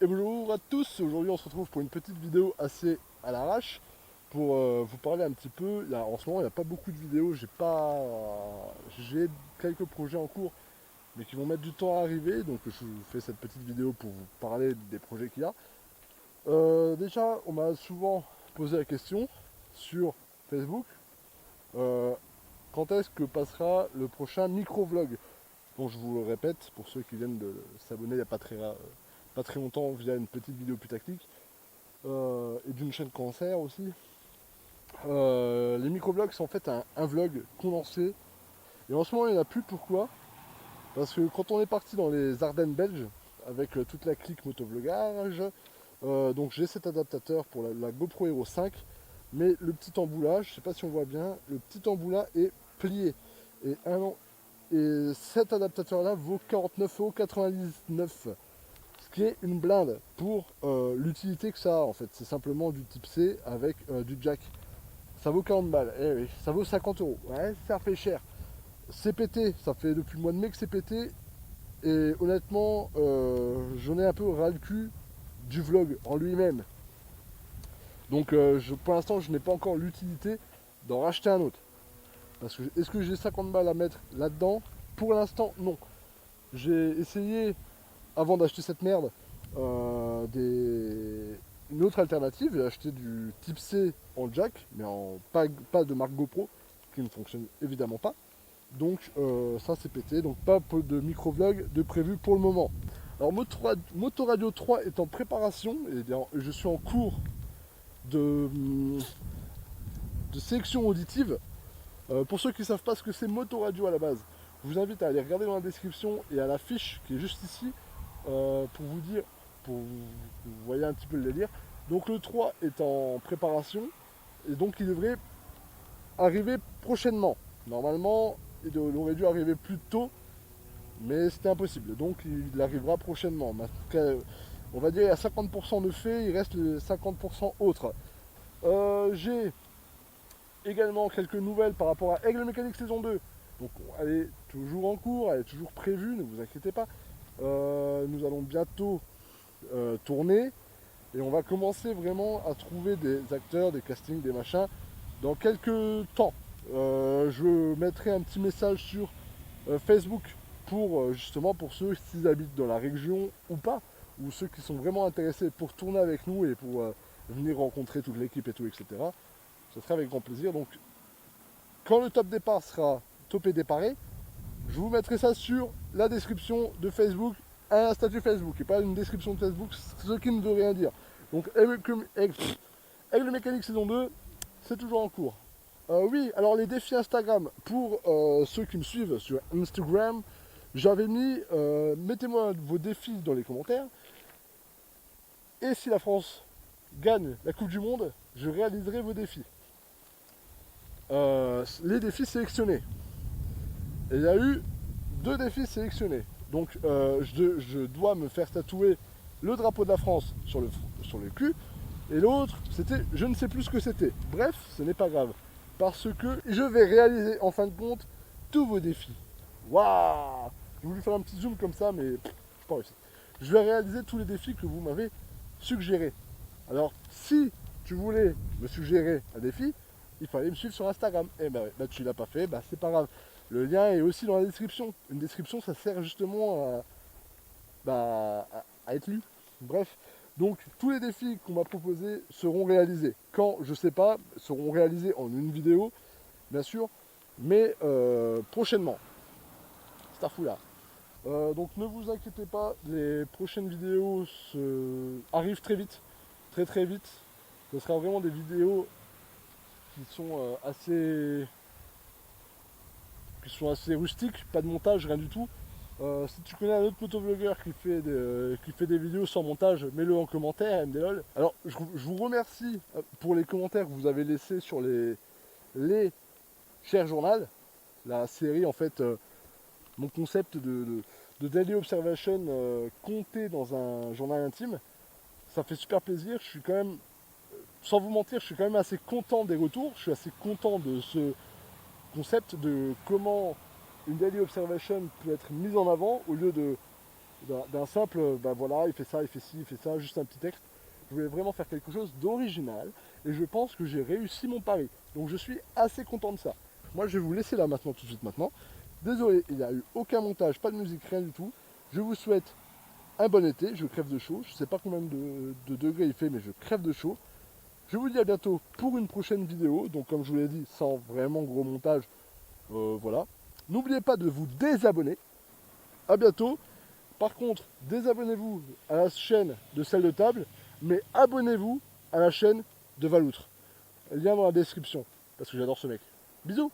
Et bonjour à tous, aujourd'hui on se retrouve pour une petite vidéo assez à l'arrache pour vous parler un petit peu. Là, en ce moment il n'y a pas beaucoup de vidéos, j'ai quelques projets en cours mais qui vont mettre du temps à arriver, donc je vous fais cette petite vidéo pour vous parler des projets qu'il y a. Déjà on m'a souvent posé la question sur Facebook, euh, quand est-ce que passera le prochain micro-vlog. Bon, je vous le répète pour ceux qui viennent de s'abonner il n'y a pas très longtemps via une petite vidéo putaclic. Et d'une chaîne cancer aussi. Les microvlogs sont en fait un vlog condensé. Et en ce moment il n'y en a plus. Pourquoi? Parce que quand on est parti dans les Ardennes belges avec toute la clique motovlogage, donc j'ai cet adaptateur pour la GoPro Hero 5, mais le petit embout-là, je ne sais pas si on voit bien, le petit embout-là est plié. Et, et cet adaptateur-là vaut 49,99 €. Ce qui est une blinde pour l'utilité que ça a en fait. C'est simplement du type C avec du jack. Ça vaut 40 balles. Eh oui, ça vaut 50 €. Ouais, ça fait cher. C'est pété, ça fait depuis le mois de mai que c'est pété. Et honnêtement, j'en ai un peu ras le cul du vlog en lui-même. Donc pour l'instant, je n'ai pas encore l'utilité d'en racheter un autre. Parce que est-ce que j'ai 50 balles à mettre là-dedans? Pour l'instant, non. J'ai essayé, avant d'acheter cette merde, une autre alternative. J'ai acheté du type C en jack, mais pas de marque GoPro, qui ne fonctionne évidemment pas. Donc ça c'est pété, donc pas de micro-vlog de prévu pour le moment. Alors Motoradio 3 est en préparation, et je suis en cours de, de sélection auditive. Pour ceux qui ne savent pas ce que c'est Motoradio à la base, je vous invite à aller regarder dans la description et à la fiche qui est juste ici, pour vous dire, pour vous voyez un petit peu le délire. Donc le 3 est en préparation, et donc il devrait arriver prochainement. Normalement, il aurait dû arriver plus tôt, mais c'était impossible. Donc il arrivera prochainement. On va dire à 50% de fait, il reste les 50% autres. J'ai également quelques nouvelles par rapport à Aigle Mécanique saison 2. Donc elle est toujours en cours, elle est toujours prévue, ne vous inquiétez pas. Nous allons bientôt tourner et on va commencer vraiment à trouver des acteurs, des castings, des machins dans quelques temps. Je mettrai un petit message sur Facebook pour justement pour ceux qui habitent dans la région ou pas, ou ceux qui sont vraiment intéressés pour tourner avec nous et pour venir rencontrer toute l'équipe et tout, etc. Ce sera avec grand plaisir. Donc quand le top départ sera topé déparé, je vous mettrai ça sur la description de Facebook, un statut Facebook, et pas une description de Facebook, ce qui ne veut rien dire. Donc Aigle Mécanique saison 2, c'est toujours en cours. Oui, alors les défis Instagram, pour ceux qui me suivent sur Instagram, j'avais mis, mettez-moi vos défis dans les commentaires, et si la France gagne la Coupe du Monde, je réaliserai vos défis. Les défis sélectionnés. Et il y a eu 2 défis sélectionnés. Donc je dois me faire tatouer le drapeau de la France sur le cul, et l'autre, c'était, je ne sais plus ce que c'était. Bref, ce n'est pas grave. Parce que je vais réaliser en fin de compte tous vos défis. Waouh! J'ai voulu faire un petit zoom comme ça, mais je pas réussi. Je vais réaliser tous les défis que vous m'avez suggérés. Alors, si tu voulais me suggérer un défi, il fallait me suivre sur Instagram. Et ben, tu l'as pas fait, bah c'est pas grave. Le lien est aussi dans la description. Une description, ça sert justement à être lu. Bref, donc tous les défis qu'on m'a proposés seront réalisés. Quand, je sais pas, seront réalisés en une vidéo, bien sûr, mais prochainement. Starfoulard. Donc ne vous inquiétez pas, les prochaines vidéos arrivent très vite, très très vite. Ce sera vraiment des vidéos qui sont assez rustiques, pas de montage, rien du tout. Si tu connais un autre motovlogueur qui fait des vidéos sans montage, mets-le en commentaire, MDLOL. Alors, je vous remercie pour les commentaires que vous avez laissés sur les Chers Journal, la série, en fait, mon concept de Daily Observation compté dans un journal intime. Ça fait super plaisir, je suis quand même, sans vous mentir, je suis quand même assez content des retours, je suis assez content de ce concept, de comment une daily observation peut être mise en avant au lieu de d'un simple, bah voilà, il fait ça, il fait ci, il fait ça, juste un petit texte. Je voulais vraiment faire quelque chose d'original et je pense que j'ai réussi mon pari. Donc je suis assez content de ça. Moi je vais vous laisser là maintenant, tout de suite maintenant. Désolé, il n'y a eu aucun montage, pas de musique, rien du tout. Je vous souhaite un bon été, je crève de chaud. Je ne sais pas combien de degrés il fait, mais je crève de chaud. Je vous dis à bientôt pour une prochaine vidéo. Donc comme je vous l'ai dit, sans vraiment gros montage, voilà. N'oubliez pas de vous désabonner. À bientôt. Par contre, désabonnez-vous à la chaîne de Celle de Table, mais abonnez-vous à la chaîne de Valoutre. Lien dans la description, parce que j'adore ce mec. Bisous.